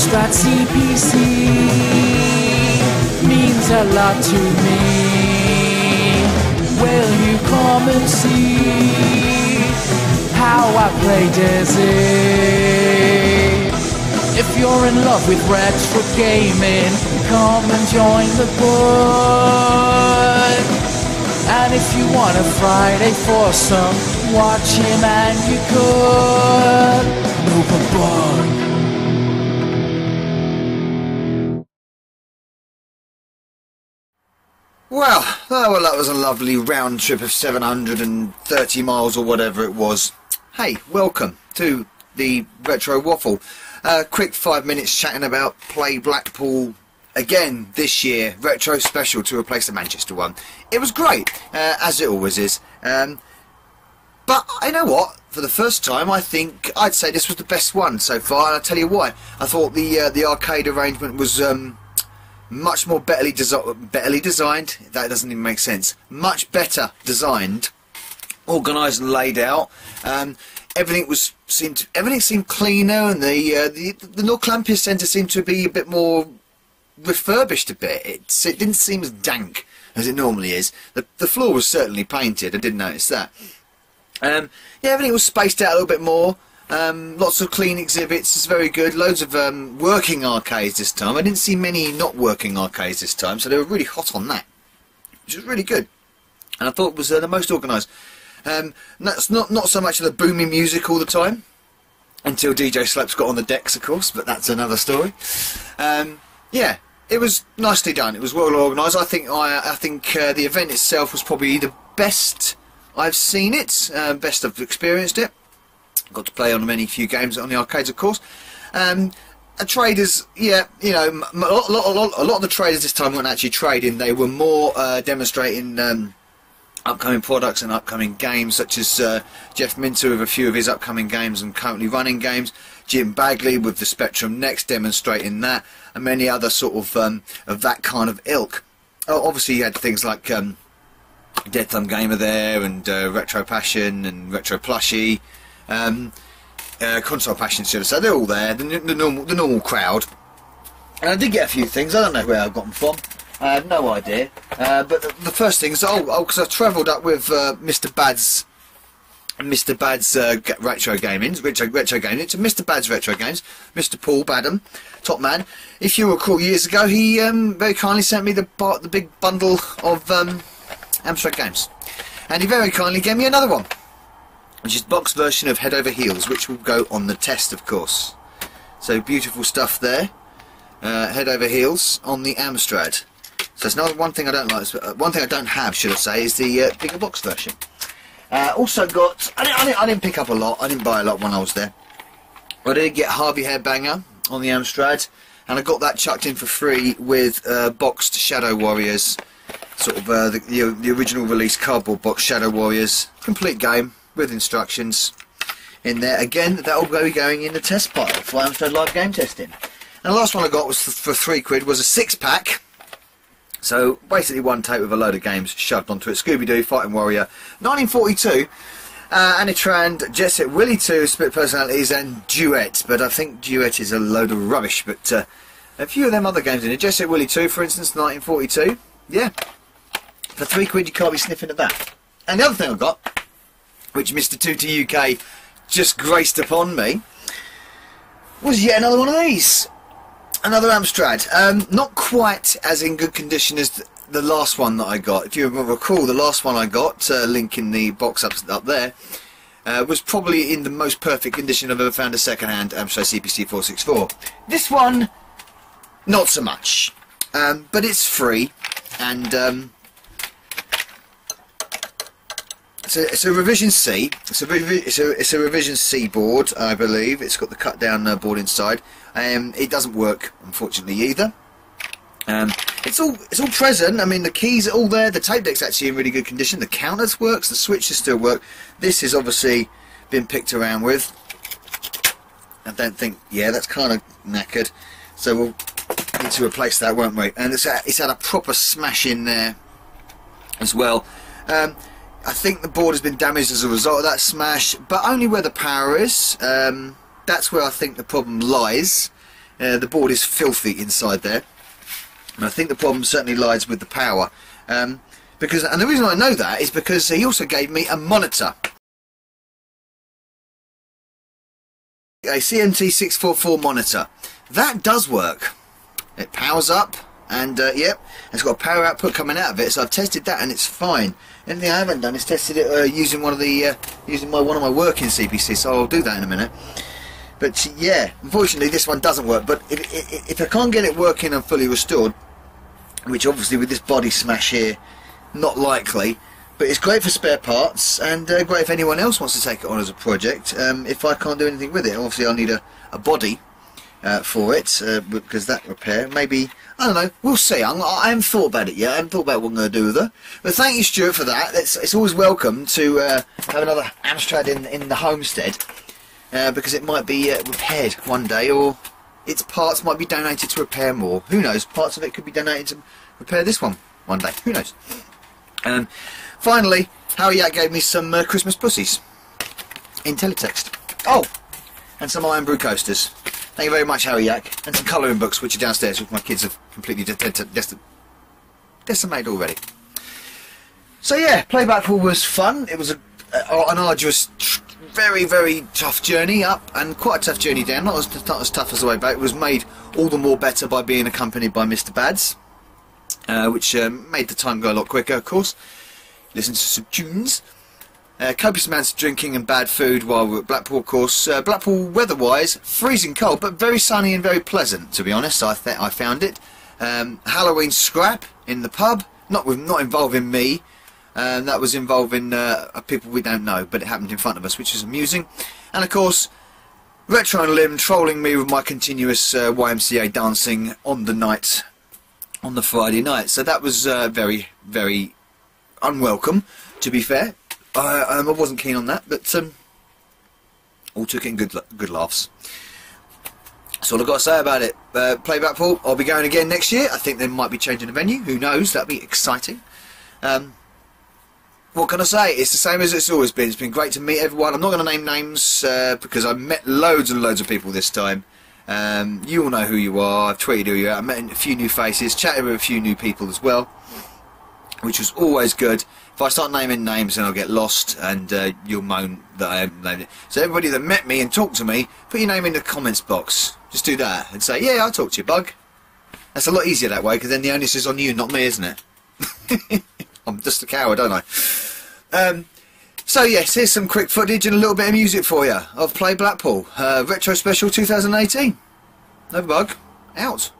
Amstrad CPC means a lot to me. Will you come and see how I play Desi? If you're in love with retro gaming, come and join the board. And if you want a Friday foursome, watch him and you could. Open board. Well, that was a lovely round trip of 730 miles or whatever it was. Hey, welcome to the Retro Waffle. Quick 5 minutes chatting about Play Blackpool again this year. Retro special to replace the Manchester one. It was great, as it always is. But you know what? For the first time, I think I'd say this was the best one so far, and I'll tell you why. I thought the arcade arrangement was much more betterly designed. That doesn't even make sense. Much better designed, organised and laid out. Everything seemed cleaner, and the Northlampia Centre seemed to be a bit more refurbished a bit. It didn't seem as dank as it normally is. The floor was certainly painted. I did notice that. Yeah, everything was spaced out a little bit more. Lots of clean exhibits. It's very good. Loads of working arcades this time. I didn't see many not working arcades this time, so they were really hot on that, which was really good. And I thought it was the most organised. That's not so much of the booming music all the time, until DJ Slaps got on the decks, of course, but that's another story. Yeah, it was nicely done. It was well organised. I think the event itself was probably the best I've seen it, best I've experienced it. Got to play on few games on the arcades, of course. Traders, yeah, you know, a lot of the traders this time weren't actually trading. They were more demonstrating upcoming products and upcoming games, such as Jeff Minter with a few of his upcoming games and currently running games. Jim Bagley with the Spectrum Next demonstrating that, and many other sort of that kind of ilk. Obviously, you had things like Dead Thumb Gamer there, and Retro Passion and Retro Plushie. Console Passion, should I say. They're all there, the normal crowd. And I did get a few things. I don't know where I got them from. I have no idea. But the first thing is, because I travelled up with Mr. Bad's retro gaming. It's Mr. Bad's Retro Games, Mr. Paul Badham, top man. If you recall, years ago, he very kindly sent me the big bundle of Amstrad games, and he very kindly gave me another one, which is the box version of Head Over Heels, which will go on the test, of course. So beautiful stuff there. Head Over Heels on the Amstrad. So it's another one thing I don't like. One thing I don't have, should I say, is the bigger box version. Also got. I didn't pick up a lot. I didn't buy a lot when I was there. I did get Harvey Hairbanger on the Amstrad, and I got that chucked in for free with boxed Shadow Warriors, sort of the original release cardboard box Shadow Warriors, complete game with instructions in there. Again, that'll be going in the test pile for Amstrad Live Game Testing. And the last one I got was for £3, was a 6-pack. So basically one tape with a load of games shoved onto it. Scooby-Doo, Fighting Warrior, 1942, Anitrand, Jet Set Willy 2, Split Personalities, and Duet. But I think Duet is a load of rubbish. But a few of them other games in it. Jet Set Willy 2, for instance, 1942. Yeah, for £3 you can't be sniffing at that. And the other thing I got, which Mr. Tutti UK just graced upon me, was yet another one of these. Another Amstrad. Not quite as in good condition as the last one that I got. If you recall, the last one I got, link in the box up there, was probably in the most perfect condition I've ever found a second-hand Amstrad CPC 464. This one, not so much. But it's free, and it's a revision C. It's a revision C board, I believe. It's got the cut down board inside. It doesn't work, unfortunately, either. It's all present. I mean, the keys are all there. The tape deck's actually in really good condition. The counters works. The switches still work. This has obviously been picked around with. I don't think. Yeah, that's kind of knackered. So we'll need to replace that, won't we? And it's had a proper smash in there as well. I think the board has been damaged as a result of that smash, but only where the power is. That's where I think the problem lies. The board is filthy inside there, and I think the problem certainly lies with the power. And the reason I know that is because he also gave me a monitor, a CMT644 monitor. That does work. It powers up, and yep, it's got a power output coming out of it. So I've tested that, and it's fine. Anything I haven't done is tested it using one of my working CPCs. So I'll do that in a minute. But yeah, unfortunately this one doesn't work. But if I can't get it working and fully restored, which obviously with this body smash here, not likely, but it's great for spare parts, and great if anyone else wants to take it on as a project. If I can't do anything with it, obviously I'll need a body for it, because that repair, maybe, I don't know, we'll see. I haven't thought about it yet. I haven't thought about what I'm going to do with her. But thank you, Stuart, for that. It's always welcome to have another Amstrad in the homestead, because it might be repaired one day, or its parts might be donated to repair more. Who knows? Parts of it could be donated to repair this one day. Who knows? Finally, Harry Yak gave me some Christmas pussies in teletext. Oh, and some Iron Brew coasters. Thank you very much, Harry Yak. And some colouring books, which are downstairs, which my kids have completely decimated already. So yeah, play Blackpool was fun. It was an arduous, very, very tough journey up, and quite a tough journey down. Not as tough as the way back. It was made all the more better by being accompanied by Mr. Bads, which made the time go a lot quicker, of course. Listen to some tunes. Copious amounts of drinking and bad food while we were at Blackpool, of course. Blackpool, weather-wise, freezing cold, but very sunny and very pleasant, to be honest. I found it. Halloween scrap in the pub, not involving me. That was involving people we don't know, but it happened in front of us, which is amusing. And of course, Retro and Lim trolling me with my continuous YMCA dancing on the Friday night. So that was very, very unwelcome, to be fair. I wasn't keen on that, but all took it in good laughs. That's all I've got to say about it. Play Blackpool, I'll be going again next year. I think they might be changing the venue. Who knows? That'll be exciting. What can I say? It's the same as it's always been. It's been great to meet everyone. I'm not going to name names because I've met loads and loads of people this time. You all know who you are. I've tweeted who you are. I've met a few new faces, chatted with a few new people as well, which was always good. If I start naming names, then I'll get lost, and you'll moan that I haven't named it. So everybody that met me and talked to me, put your name in the comments box. Just do that and say, yeah, I'll talk to you, bug. That's a lot easier that way, because then the onus is on you, not me, isn't it? I'm just a coward, aren't I? So yes, here's some quick footage and a little bit of music for you of Play Blackpool. Retro Special 2018. No bug. Out.